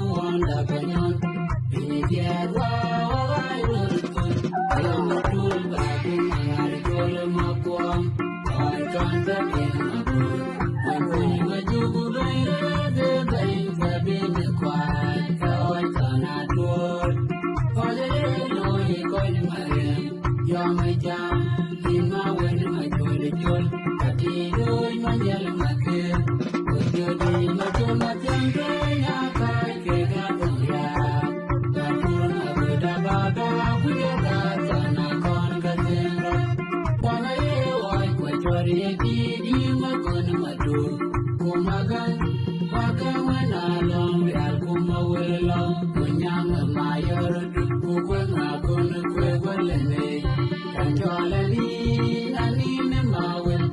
wanda kanyon ini tiada urutun alam betul bagi mangar kol makwam akan tapi mabur ampun maju budai rade bayi babi nekwai kawai tanah tur oleh loi koi mariam yang macam lima wen macam lecol tapi loi manjal makan jadi macam-macam gaya kai kegaduya kapur abuda baga punya tanah kon kasendra panai wai kwajori di makan madu kumagan pakamana long biar kumawelo kunyang mayor kukwen akun kwewalene kanjolani nani mawen